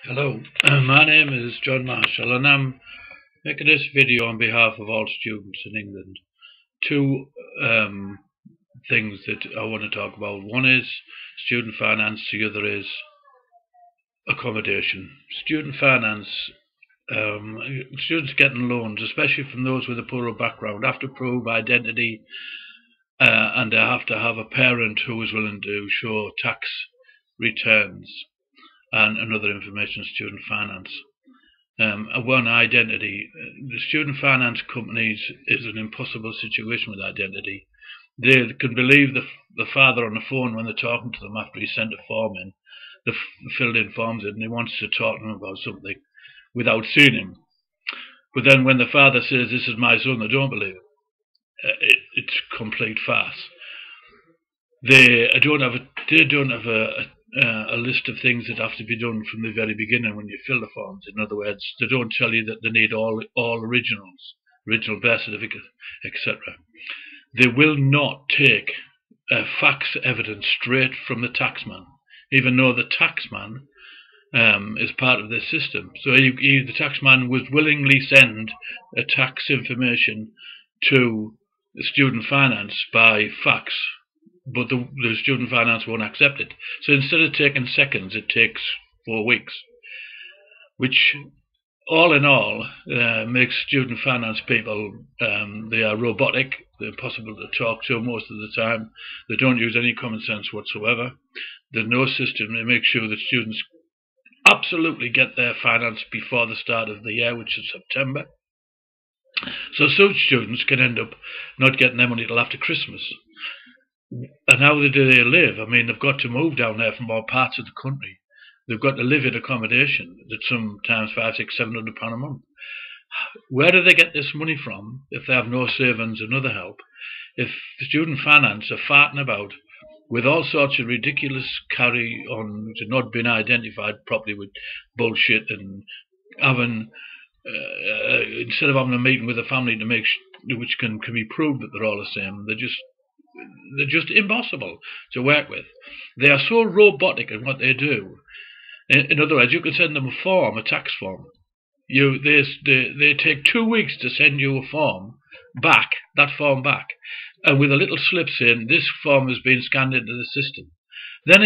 Hello, my name is John Marshall and I'm making this video on behalf of all students in England. Two things that I want to talk about. One is student finance, the other is accommodation. Student finance, students getting loans, especially from those with a poorer background, have to prove identity and they have to have a parent who is willing to show tax returns and another information on student finance. One, identity. The student finance companies is an impossible situation with identity. They can believe the father on the phone when they're talking to them after he sent a form in. The filled in forms in and he wants to talk to them about something without seeing him. But then when the father says, "This is my son," they don't believe it. It's complete farce. They don't have a list of things that have to be done from the very beginning when you fill the forms. In other words, they don't tell you that they need all originals, original birth certificate, etc. They will not take fax evidence straight from the taxman, even though the taxman is part of this system. So the taxman was willingly send a tax information to the student finance by fax, but the student finance won't accept it. So instead of taking seconds, it takes 4 weeks, which all in all makes student finance people, they are robotic, they're impossible to talk to most of the time, they don't use any common sense whatsoever. There's no system to make sure that students absolutely get their finance before the start of the year, which is September. So some students can end up not getting their money till after Christmas. And how do they live? I mean, they've got to move down there from all parts of the country. They've got to live in accommodation that's sometimes £500, £600, £700 a month. Where do they get this money from if they have no savings and other help? If student finance are farting about with all sorts of ridiculous carry on to not being identified properly with bullshit and having instead of having a meeting with a family to make which can be proved that they're all the same, they're just impossible to work with. They are so robotic in what they do. In other words, you can send them a form, a tax form. They take 2 weeks to send you a form back, and with a little slip saying this form has been scanned into the system. Then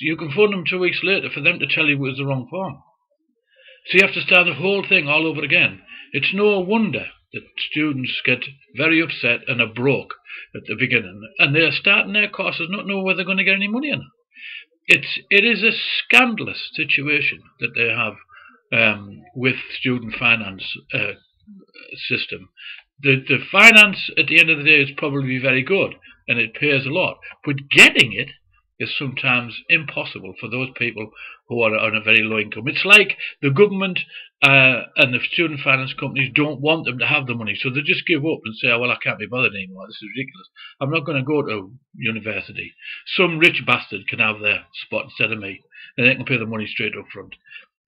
you can phone them 2 weeks later for them to tell you it was the wrong form. So you have to start the whole thing all over again. It's no wonder that students get very upset and are broke at the beginning, and they're starting their courses not knowing whether they're going to get any money in. It is a scandalous situation that they have with student finance system. The finance at the end of the day is probably very good and it pays a lot, but getting it is sometimes impossible for those people who are on a very low income. It's like the government and the student finance companies don't want them to have the money, so they just give up and say, "Oh, well, I can't be bothered anymore. This is ridiculous. I'm not going to go to university. Some rich bastard can have their spot instead of me, and they can pay the money straight up front."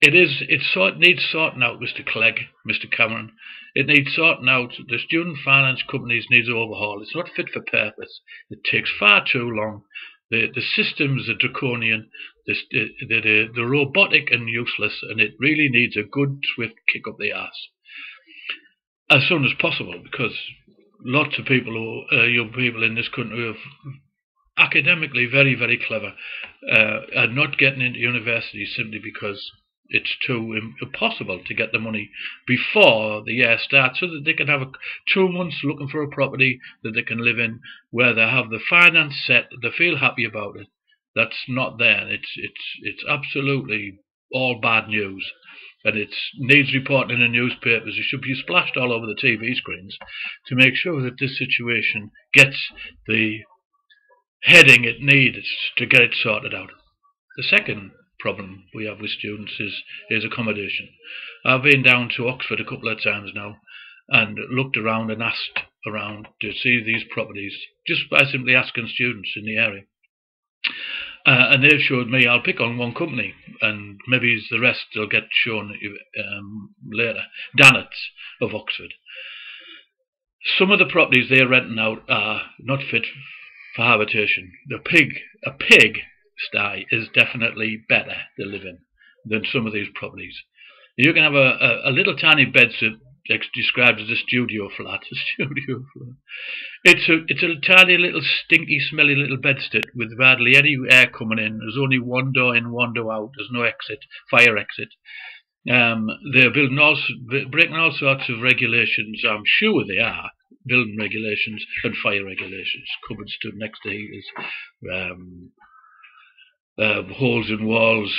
It needs sorting out, Mr. Clegg, Mr. Cameron. It needs sorting out. The student finance companies need overhaul. It's not fit for purpose. It takes far too long. The systems are draconian. They're robotic and useless, and it really needs a good, swift kick up the arse as soon as possible, because lots of people, young people in this country, are academically very, very clever, are not getting into university simply because it's too impossible to get the money before the year starts, so that they can have 2 months looking for a property that they can live in, where they have the finance set, they feel happy about it. That's not there. It's absolutely all bad news, and it needs reporting in the newspapers. It should be splashed all over the TV screens to make sure that this situation gets the heading it needs to get it sorted out. The second problem we have with students is accommodation. I've been down to Oxford a couple of times now and looked around and asked around to see these properties just by simply asking students in the area. And they've showed me, I'll pick on one company and maybe the rest will get shown later, Dannets of Oxford. Some of the properties they're renting out are not fit for habitation. A pig sty is definitely better to live in than some of these properties. You can have a little tiny bedsit described as a studio flat. A studio flat. It's a tiny little stinky, smelly little bedstead with hardly any air coming in. There's only one door in, one door out. There's no exit, fire exit. They're breaking all sorts of regulations. I'm sure they are building regulations and fire regulations. Cupboards stood next to heaters, holes in walls,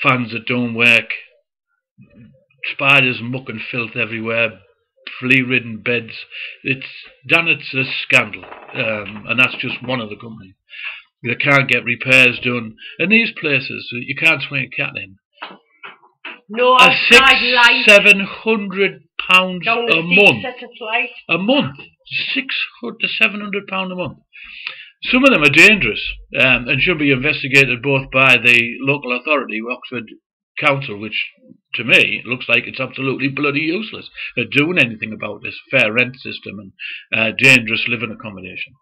fans that don't work, spiders, muck and filth everywhere, flea-ridden beds. Dannets a scandal, and that's just one of the companies. They can't get repairs done, and these places you can't swing a cat in. No, a £600-700 a month. A month, £600 to £700 a month. Some of them are dangerous and should be investigated both by the local authority, Oxford Council, which to me looks like it's absolutely bloody useless at doing anything about this fair rent system and dangerous living accommodation.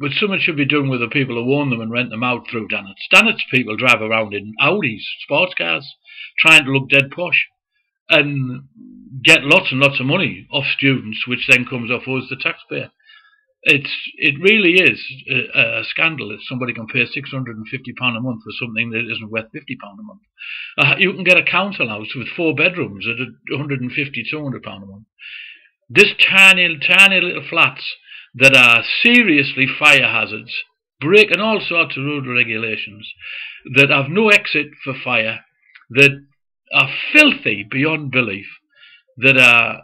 But something should be done with the people who own them and rent them out through Dannets. Dannets people drive around in Audis, sports cars, trying to look dead posh and get lots and lots of money off students, which then comes off us, the taxpayer. It really is a scandal that somebody can pay £650 a month for something that isn't worth £50 a month. You can get a council house with 4 bedrooms at £150, £200 a month. This tiny little flats that are seriously fire hazards, breaking all sorts of road regulations, that have no exit for fire, that are filthy beyond belief, that are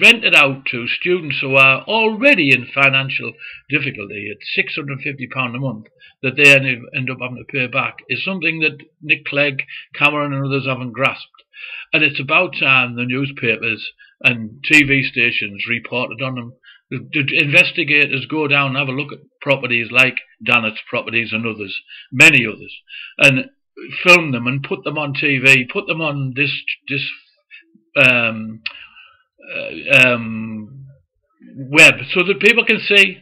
rented out to students who are already in financial difficulty at £650 a month, that they end up having to pay back, is something that Nick Clegg, Cameron and others haven't grasped. And it's about time the newspapers and TV stations reported on them. The investigators go down and have a look at properties like Dannets properties and others, many others, and film them and put them on TV, put them on this web, so that people can see.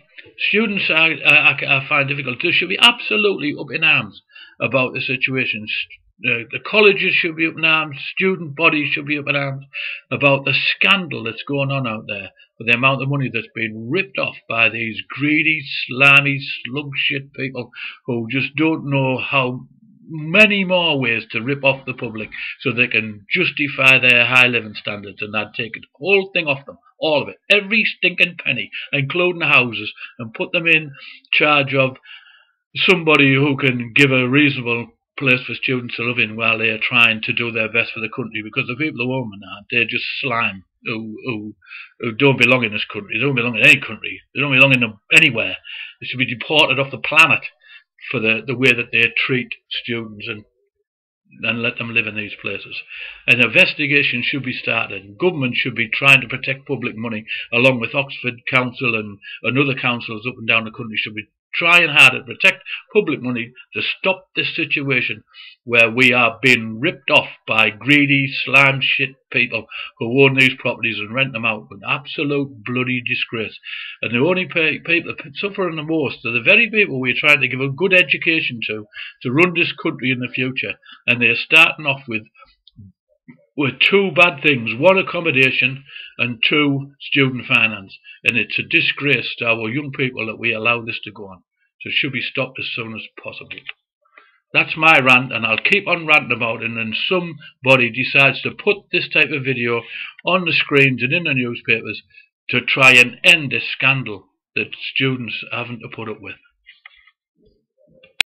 Students I find difficult. They should be absolutely up in arms about the situation. The colleges should be up in arms, student bodies should be up in arms about the scandal that's going on out there, for the amount of money that's been ripped off by these greedy, slimy, slug shit people who just don't know how many more ways to rip off the public so they can justify their high living standards, and they'd take the whole thing off them, all of it, every stinking penny, including the houses, and put them in charge of somebody who can give a reasonable place for students to live in while they're trying to do their best for the country, because the people who own them now, they're just slime who don't belong in this country. They don't belong in any country. They don't belong in anywhere. They should be deported off the planet for the way that they treat students and let them live in these places. An investigation should be started. Government should be trying to protect public money, along with Oxford Council and other councils up and down the country should be trying hard to protect public money to stop this situation where we are being ripped off by greedy, slime shit people who own these properties and rent them out with absolute bloody disgrace. And the only people that suffer the most are the very people we're trying to give a good education to run this country in the future. And they're starting off with 2 bad things: 1, accommodation, and 2, student finance. And it's a disgrace to our young people that we allow this to go on. So it should be stopped as soon as possible. That's my rant, and I'll keep on ranting about it, and then somebody decides to put this type of video on the screens and in the newspapers to try and end this scandal that students are having to put up with.